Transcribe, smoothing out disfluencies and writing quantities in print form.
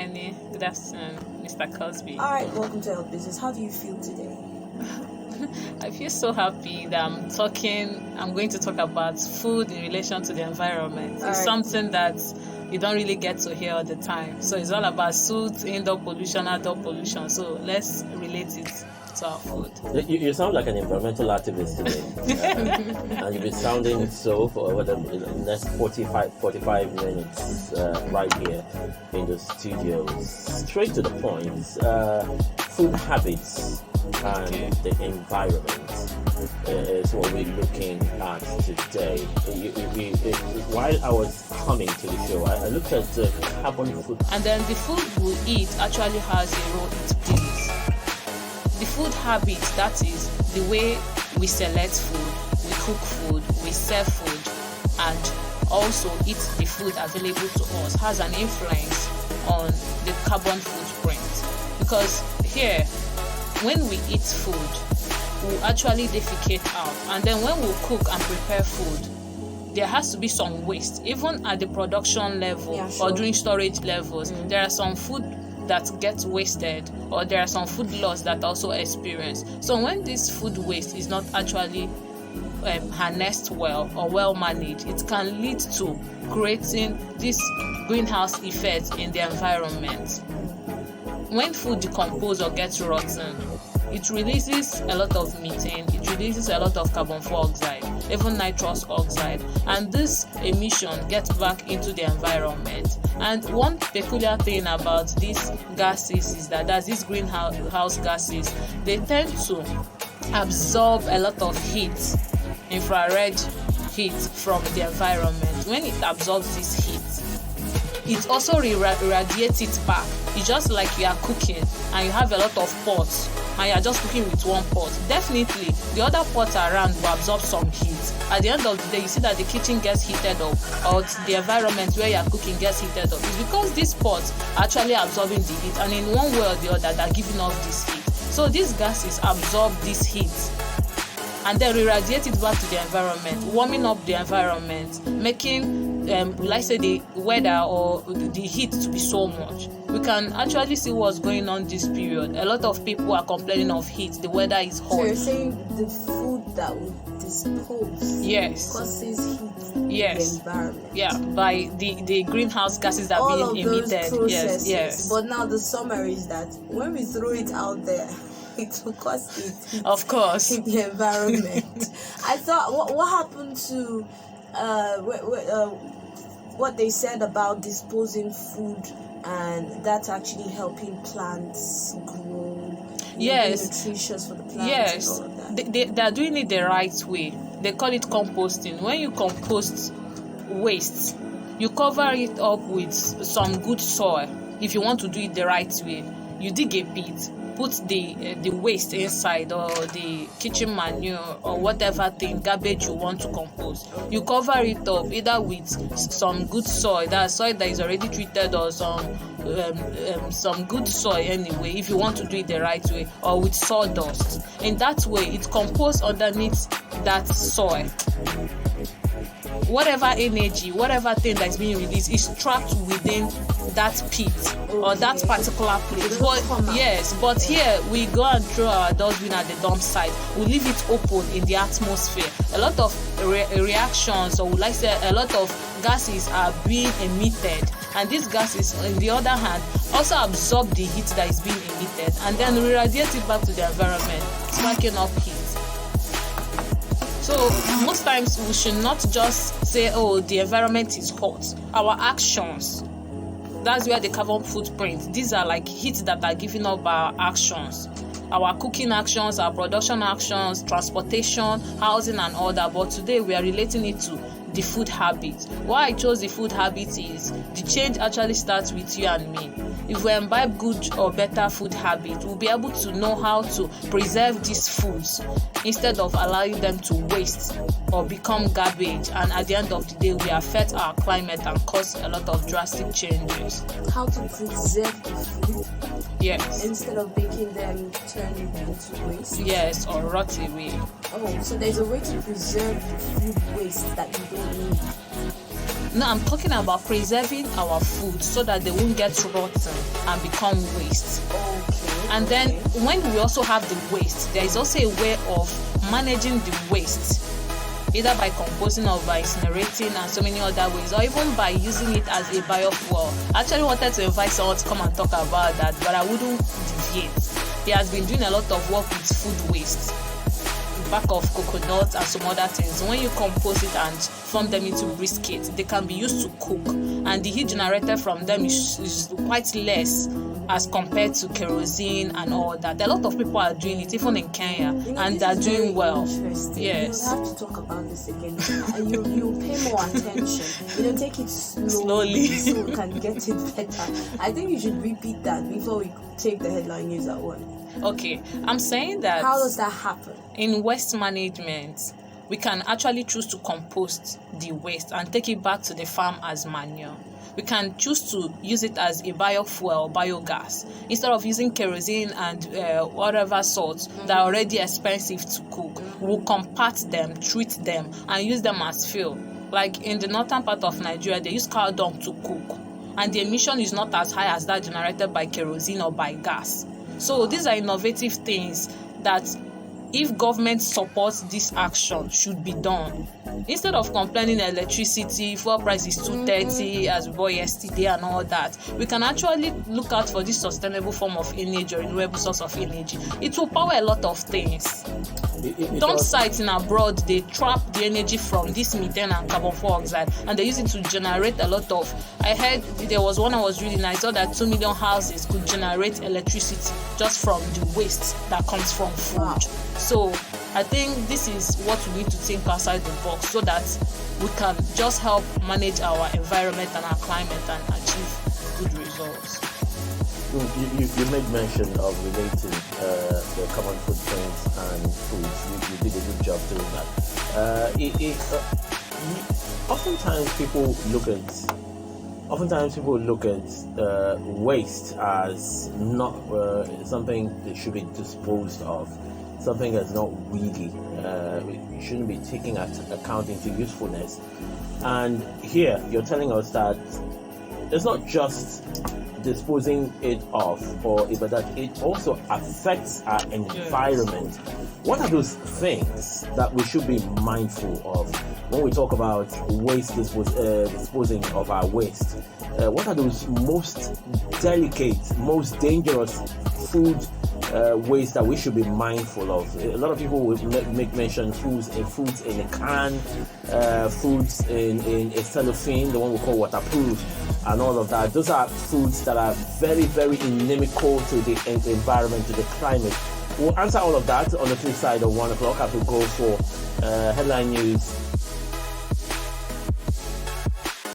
Annie. Good afternoon, Mr. Cosby. All right, welcome to Health Business. How do you feel today? I feel so happy that I'm going to talk about food in relation to the environment. It's something that you don't really get to hear all the time. So it's all about soot, indoor pollution, outdoor pollution. So let's relate it to our food. You sound like an environmental activist today. And you've been sounding so for the next 45 minutes right here in the studio. Straight to the point. Food habits and the environment is what we're looking at today. While I was coming to the show, I looked at the carbon footprint. And then the food we eat actually has a role it plays. The food habits, that is the way we select food, we cook food, we serve food, and also eat the food available to us, has an influence on the carbon footprint. Because here, when we eat food, we actually defecate out, and then when we cook and prepare food, there has to be some waste, even at the production level or during storage levels. There are some food that gets wasted, or there are some food loss that also experience. So when this food waste is not actually harnessed well or well managed, it can lead to creating this greenhouse effect in the environment. When food decomposes or gets rotten, it releases a lot of methane, it releases a lot of carbon dioxide, even nitrous oxide, and this emission gets back into the environment. And one peculiar thing about these gases is that these greenhouse gases, they tend to absorb a lot of heat, infrared heat from the environment. When it absorbs this heat, it also radiates it back. It's just like you are cooking and you have a lot of pots and you are just cooking with one pot. Definitely, the other pots around will absorb some heat. At the end of the day, you see that the kitchen gets heated up, or the environment where you are cooking gets heated up. It's because these pots are actually absorbing the heat, and in one way or the other, they're giving off this heat. So these gases absorb this heat and then re-radiate it back to the environment, warming up the environment, making let's say the weather or the heat to be so much. We can actually see what's going on this period. A lot of people are complaining of heat. The weather is hot. So you're saying the food that we dispose causes heat in the environment? Yeah, by the greenhouse gases that are being emitted. Yes. But now the summary is that when we throw it out there, it will cause heat. Of course. In the environment. I thought, what happened to what they said about disposing food and that's actually helping plants grow, nutritious for the plants and all of that? They're doing it the right way. They call it composting. When you compost waste, you cover it up with some good soil. If you want to do it the right way, you dig a pit, put the waste inside, or the kitchen manure or whatever thing, garbage you want to compost. You cover it up either with some good soil, that soil that is already treated, or some good soil anyway, if you want to do it the right way, or with sawdust. In that way, it composes underneath that soil. Whatever energy, whatever thing that's being released is trapped within that pit or that particular place. But here we go and throw our dustbin at the dump site. We leave it open in the atmosphere. A lot of reactions, or like say, a lot of gases are being emitted, and these gases, on the other hand, also absorb the heat that is being emitted and then radiate it back to the environment, sparking up heat. So most times we should not just say, oh, the environment is hot. Our actions, that's where the carbon footprint, these are like heat that are giving up our actions. Our cooking actions, our production actions, transportation, housing and all that. But today we are relating it to the food habit. Why I chose the food habit is the change actually starts with you and me. If we imbibe good or better food habit, we'll be able to know how to preserve these foods instead of allowing them to waste or become garbage, and at the end of the day we affect our climate and cause a lot of drastic changes. How to preserve the food? Yes. Instead of making them turn into waste? Yes, or rot away. Oh, so there's a way to preserve the food waste that you don't need. No, I'm talking about preserving our food so that they won't get rotten and become waste. Okay. And then when we also have the waste, there is also a way of managing the waste, either by composting or by incinerating and so many other ways, or even by using it as a biofuel. I actually wanted to invite someone to come and talk about that, but I wouldn't deviate. He has been doing a lot of work with food waste, back of coconut and some other things. When you compost it and form them into briquettes, they can be used to cook, and the heat generated from them is quite less as compared to kerosene and all that. A lot of people are doing it, even in Kenya, and they're doing well. Yes. We'll have to talk about this again. You pay more attention. Take it slowly so we can get it better. I think you should repeat that before we take the headline news at one. Okay, I'm saying that. How does that happen? In waste management, we can actually choose to compost the waste and take it back to the farm as manure. We can choose to use it as a biofuel, biogas, instead of using kerosene and whatever sorts that are already expensive to cook. We'll compact them, treat them, and use them as fuel. Like in the northern part of Nigeria, they use cow dung to cook, and the emission is not as high as that generated by kerosene or by gas. So these are innovative things that, if government supports this action, should be done. Instead of complaining electricity, fuel price is 230 as we bought yesterday and all that, we can actually look out for this sustainable form of energy or renewable source of energy. It will power a lot of things. Dump sites in abroad, they trap the energy from this methane and carbon dioxide, and they use it to generate a lot of. I heard there was one I was reading, I saw that 2 million houses could generate electricity just from the waste that comes from food. Wow. So I think this is what we need to think outside the box, so that we can just help manage our environment and our climate and achieve good results. You made mention of relating the carbon footprints and foods. You did a good job doing that. Oftentimes people look at waste as not something that should be disposed of, something that's not really shouldn't be taking account into usefulness. And here you're telling us that it's not just disposing it off, but that it also affects our environment. What are those things that we should be mindful of when we talk about waste disposing of our waste? What are those most delicate, most dangerous food waste that we should be mindful of? A lot of people will make mention foods in a can, foods in a cellophane, the one we call waterproof, and all of that. Those are foods that are very, very inimical to the environment, to the climate. We'll answer all of that on the flip side of 1 o'clock as we go for headline news